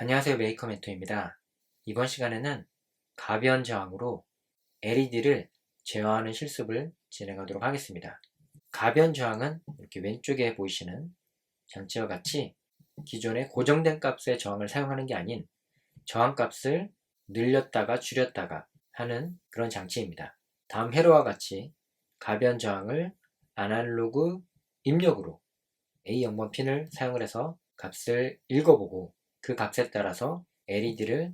안녕하세요. 메이커 멘토입니다. 이번 시간에는 가변 저항으로 LED를 제어하는 실습을 진행하도록 하겠습니다. 가변 저항은 이렇게 왼쪽에 보이시는 장치와 같이 기존의 고정된 값의 저항을 사용하는 게 아닌 저항값을 늘렸다가 줄였다가 하는 그런 장치입니다. 다음 회로와 같이 가변 저항을 아날로그 입력으로 A0번 핀을 사용을 해서 값을 읽어보고 그 값에 따라서 LED를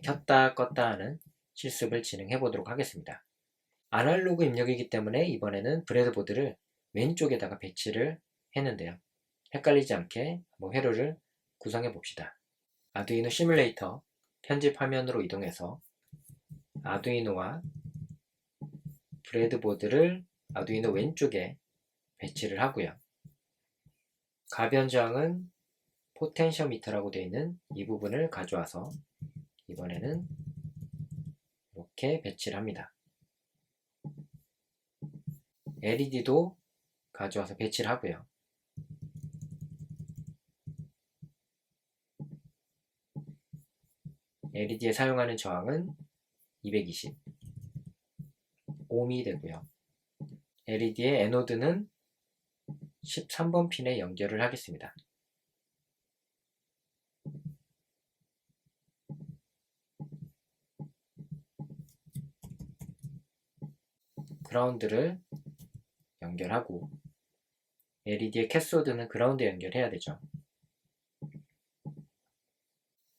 켰다 껐다 하는 실습을 진행해 보도록 하겠습니다. 아날로그 입력이기 때문에 이번에는 브레드보드를 왼쪽에다가 배치를 했는데요. 헷갈리지 않게 한번 회로를 구성해 봅시다. 아두이노 시뮬레이터 편집 화면으로 이동해서 아두이노와 브레드보드를 아두이노 왼쪽에 배치를 하고요. 가변 저항은 포텐셔미터라고 되어 있는 이 부분을 가져와서 이번에는 이렇게 배치를 합니다. LED도 가져와서 배치를 하고요. LED에 사용하는 저항은 220 ohm이 되고요. LED의 에노드는 13번 핀에 연결을 하겠습니다. 그라운드를 연결하고 LED의 캐소드는 그라운드에 연결해야 되죠.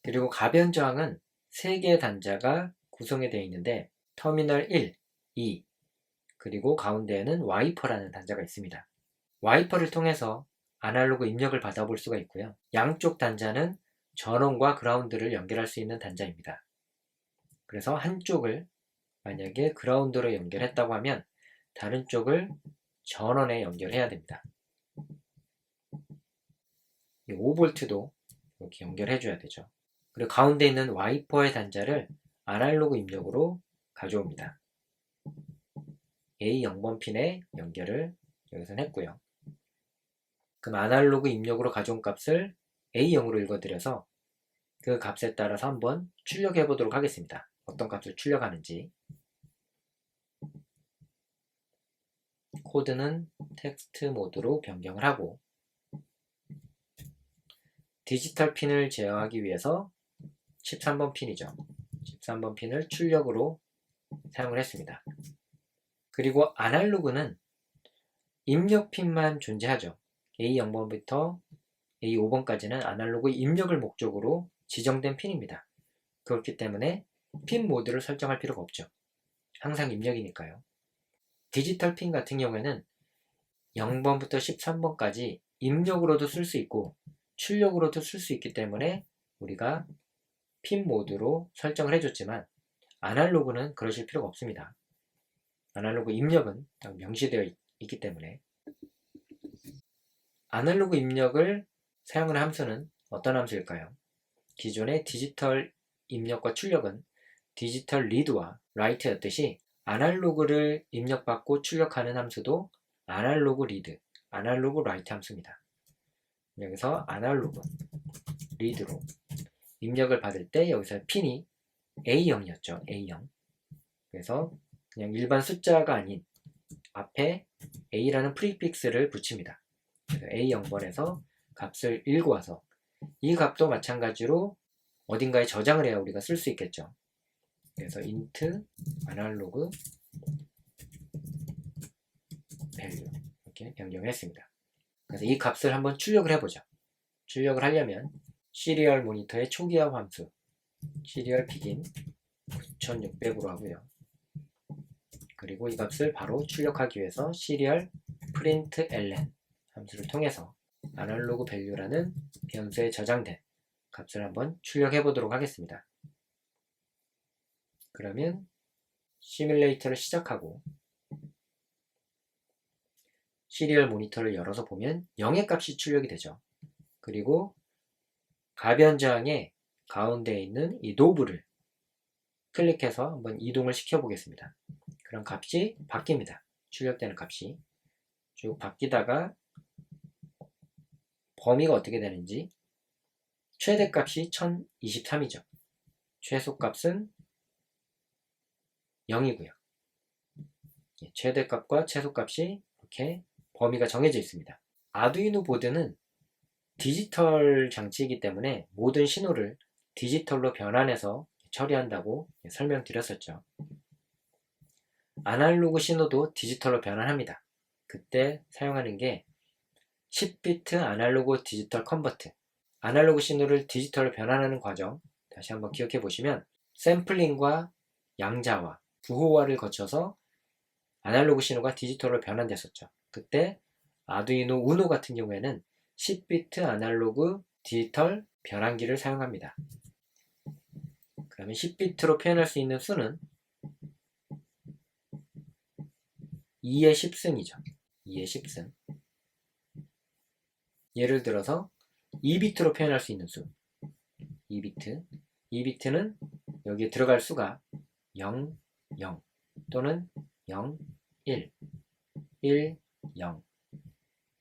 그리고 가변 저항은 3개의 단자가 구성이 되어 있는데 터미널 1, 2 그리고 가운데에는 와이퍼라는 단자가 있습니다. 와이퍼를 통해서 아날로그 입력을 받아볼 수가 있고요. 양쪽 단자는 전원과 그라운드를 연결할 수 있는 단자입니다. 그래서 한쪽을 만약에 그라운드로 연결했다고 하면 다른 쪽을 전원에 연결해야 됩니다. 5V도 이렇게 연결해줘야 되죠. 그리고 가운데 있는 와이퍼의 단자를 아날로그 입력으로 가져옵니다. A0번 핀에 연결을 여기서 했고요. 그럼 아날로그 입력으로 가져온 값을 A0으로 읽어드려서 그 값에 따라서 한번 출력해 보도록 하겠습니다. 어떤 값을 출력하는지. 코드는 텍스트 모드로 변경을 하고 디지털 핀을 제어하기 위해서 13번 핀이죠. 13번 핀을 출력으로 사용을 했습니다. 그리고 아날로그는 입력 핀만 존재하죠. A0번부터 A5번까지는 아날로그 입력을 목적으로 지정된 핀입니다. 그렇기 때문에 핀 모드를 설정할 필요가 없죠. 항상 입력이니까요. 디지털 핀 같은 경우에는 0번부터 13번까지 입력으로도 쓸 수 있고 출력으로도 쓸 수 있기 때문에 우리가 핀 모드로 설정을 해줬지만 아날로그는 그러실 필요가 없습니다. 아날로그 입력은 명시되어 있기 때문에 아날로그 입력을 사용하는 함수는 어떤 함수일까요? 기존의 디지털 입력과 출력은 디지털 리드와 라이트였듯이 아날로그를 입력받고 출력하는 함수도 아날로그 리드, 아날로그 라이트 함수입니다. 여기서 아날로그 리드로 입력을 받을 때 여기서 핀이 A0이었죠. A0. 그래서 그냥 일반 숫자가 아닌 앞에 A라는 프리픽스를 붙입니다. 그래서 A0번에서 값을 읽어와서 이 값도 마찬가지로 어딘가에 저장을 해야 우리가 쓸 수 있겠죠. 그래서 int 아날로그 value 이렇게 변경했습니다. 그래서 이 값을 한번 출력을 해보죠. 출력을 하려면 시리얼 모니터의 초기화 함수 시리얼 begin 9600으로 하고요. 그리고 이 값을 바로 출력하기 위해서 시리얼 println 함수를 통해서 아날로그 밸류라는 변수에 저장된 값을 한번 출력해 보도록 하겠습니다. 그러면 시뮬레이터를 시작하고 시리얼 모니터를 열어서 보면 0의 값이 출력이 되죠. 그리고 가변 저항의 가운데에 있는 이 노브를 클릭해서 한번 이동을 시켜 보겠습니다. 그럼 값이 바뀝니다. 출력되는 값이 쭉 바뀌다가 범위가 어떻게 되는지 최대값이 1023이죠. 최소값은 0이고요. 최대값과 최소값이 이렇게 범위가 정해져 있습니다. 아두이노 보드는 디지털 장치이기 때문에 모든 신호를 디지털로 변환해서 처리한다고 설명드렸었죠. 아날로그 신호도 디지털로 변환합니다. 그때 사용하는 게 10비트 아날로그 디지털 컨버트. 아날로그 신호를 디지털로 변환하는 과정 다시 한번 기억해 보시면 샘플링과 양자화, 부호화를 거쳐서 아날로그 신호가 디지털로 변환됐었죠. 그때 아두이노 우노 같은 경우에는 10비트 아날로그 디지털 변환기를 사용합니다. 그러면 10비트로 표현할 수 있는 수는 2의 10승이죠. 2의 10승. 예를 들어서 2비트로 표현할 수 있는 수 2비트. 2비트는 여기에 들어갈 수가 0, 0 또는 0, 1, 1, 0,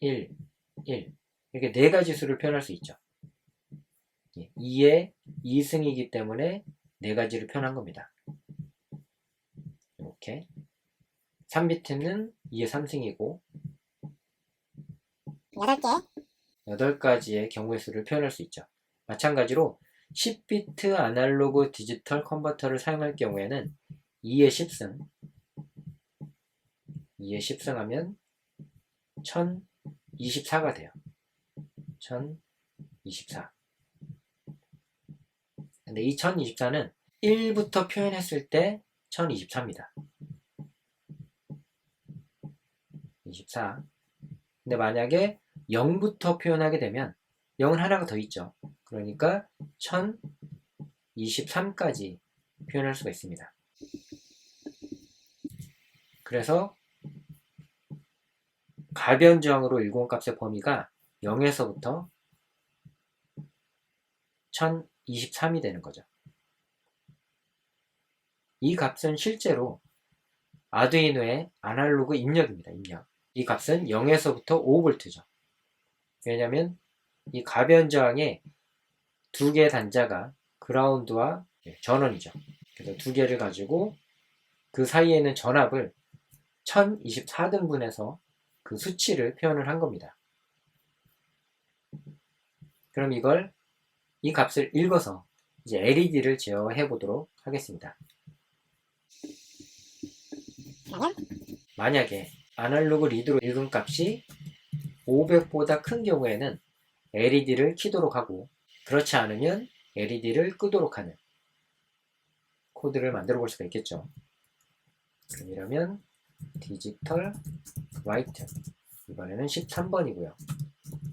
1, 1 이렇게 네 가지 수를 표현할 수 있죠. 2의 2승이기 때문에 네 가지를 표현한 겁니다. 이렇게 3비트는 2의 3승이고 8개, 8가지의 경우의 수를 표현할 수 있죠. 마찬가지로 10비트 아날로그 디지털 컨버터를 사용할 경우에는 2의 10승 2의 10승 하면 1024가 돼요. 1024. 근데 이 1024는 1부터 표현했을 때 1024입니다. 24. 근데 만약에 0부터 표현하게 되면 0은 하나가 더 있죠. 그러니까 1023까지 표현할 수가 있습니다. 그래서 가변저항으로 10값의 범위가 0에서부터 1023이 되는 거죠. 이 값은 실제로 아두이노의 아날로그 입력입니다. 입력. 이 값은 0에서부터 5V죠. 왜냐하면 이 가변저항에 두 개의 단자가 그라운드와 전원이죠. 그래서 두 개를 가지고 그 사이에 있는 전압을 1024등분해서 그 수치를 표현을 한 겁니다. 그럼 이 값을 읽어서 이제 LED를 제어해 보도록 하겠습니다. 만약에 아날로그 리드로 읽은 값이 500보다 큰 경우에는 LED를 켜도록 하고 그렇지 않으면 LED를 끄도록 하는 코드를 만들어 볼 수가 있겠죠. 그러면 디지털 화이트 이번에는 13번이고요.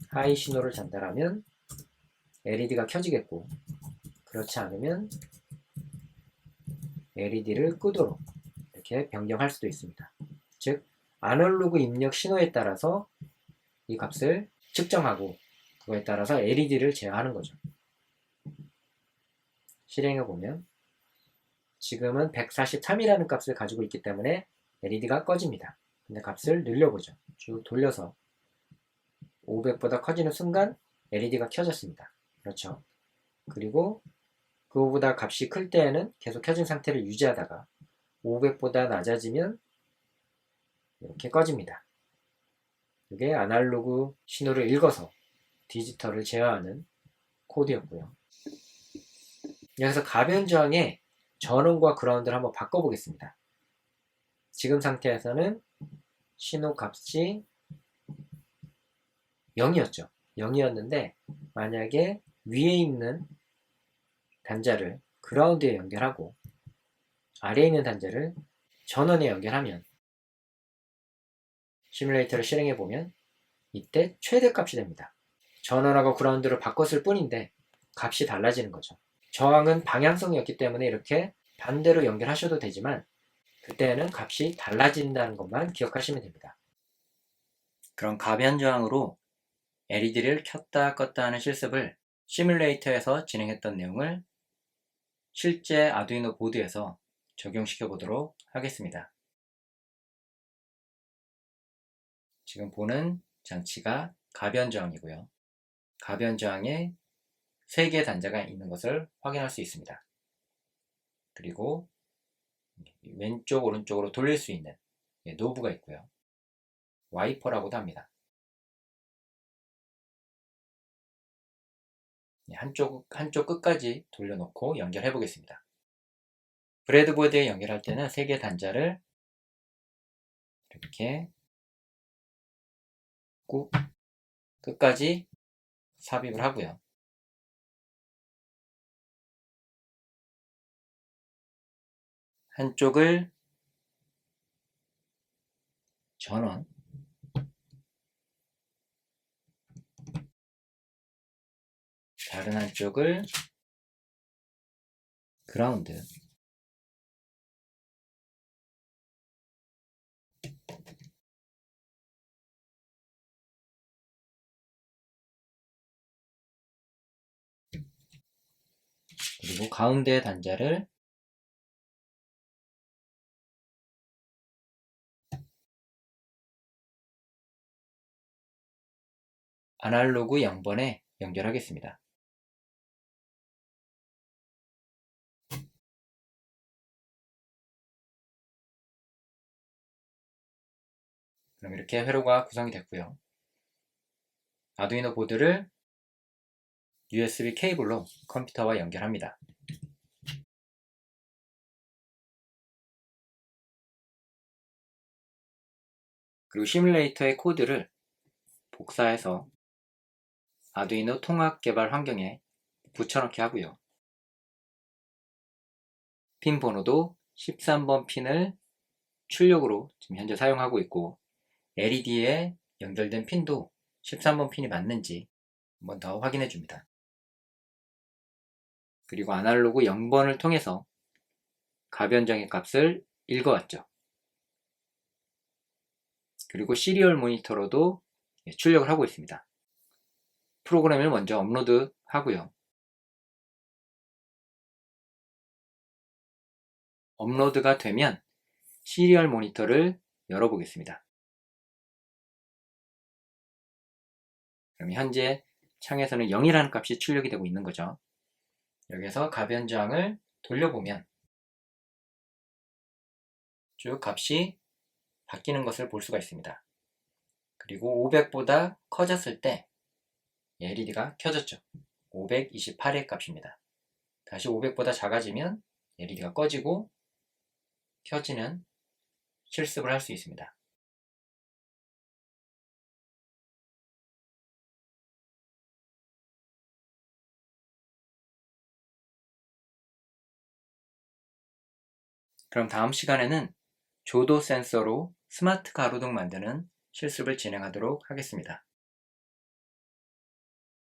하이 신호를 전달하면 LED가 켜지겠고 그렇지 않으면 LED를 끄도록 이렇게 변경할 수도 있습니다. 즉 아날로그 입력 신호에 따라서 이 값을 측정하고 그거에 따라서 LED를 제어하는 거죠. 실행해 보면 지금은 143이라는 값을 가지고 있기 때문에 LED가 꺼집니다. 근데 값을 늘려보죠. 쭉 돌려서 500보다 커지는 순간 LED가 켜졌습니다. 그렇죠. 그리고 그거보다 값이 클 때에는 계속 켜진 상태를 유지하다가 500보다 낮아지면 이렇게 꺼집니다. 이게 아날로그 신호를 읽어서 디지털을 제어하는 코드였고요. 여기서 가변저항의 전원과 그라운드를 한번 바꿔보겠습니다. 지금 상태에서는 신호 값이 0이었죠. 0이었는데 만약에 위에 있는 단자를 그라운드에 연결하고 아래에 있는 단자를 전원에 연결하면 시뮬레이터를 실행해보면 이때 최대값이 됩니다. 전원하고 그라운드를 바꿨을 뿐인데 값이 달라지는 거죠. 저항은 방향성이었기 때문에 이렇게 반대로 연결하셔도 되지만 그때는 값이 달라진다는 것만 기억하시면 됩니다. 그럼 가변 저항으로 LED를 켰다 껐다 하는 실습을 시뮬레이터에서 진행했던 내용을 실제 아두이노 보드에서 적용시켜 보도록 하겠습니다. 지금 보는 장치가 가변 저항이고요. 가변 저항의 3개의 단자가 있는 것을 확인할 수 있습니다. 그리고 왼쪽 오른쪽으로 돌릴 수 있는 노브가 있고요. 와이퍼라고도 합니다. 한쪽 끝까지 돌려놓고 연결해 보겠습니다. 브레드보드에 연결할 때는 3개의 단자를 이렇게 꾹 끝까지 삽입을 하고요. 한쪽을 전원, 다른 한쪽을 그라운드, 그리고 가운데 단자를 아날로그 0번에 연결하겠습니다. 그럼 이렇게 회로가 구성이 됐고요. 아두이노 보드를 USB 케이블로 컴퓨터와 연결합니다. 그리고 시뮬레이터의 코드를 복사해서 아두이노 통합 개발 환경에 붙여넣기 하고요. 핀 번호도 13번 핀을 출력으로 지금 현재 사용하고 있고, LED에 연결된 핀도 13번 핀이 맞는지 한번 더 확인해 줍니다. 그리고 아날로그 0번을 통해서 가변정의 값을 읽어왔죠. 그리고 시리얼 모니터로도 출력을 하고 있습니다. 프로그램을 먼저 업로드 하고요. 업로드가 되면 시리얼 모니터를 열어보겠습니다. 그럼 현재 창에서는 0이라는 값이 출력이 되고 있는 거죠. 여기서 가변저항을 돌려보면 쭉 값이 바뀌는 것을 볼 수가 있습니다. 그리고 500보다 커졌을 때 LED가 켜졌죠. 528의 값입니다. 다시 500보다 작아지면 LED가 꺼지고 켜지는 실습을 할 수 있습니다. 그럼 다음 시간에는 조도 센서로 스마트 가로등 만드는 실습을 진행하도록 하겠습니다.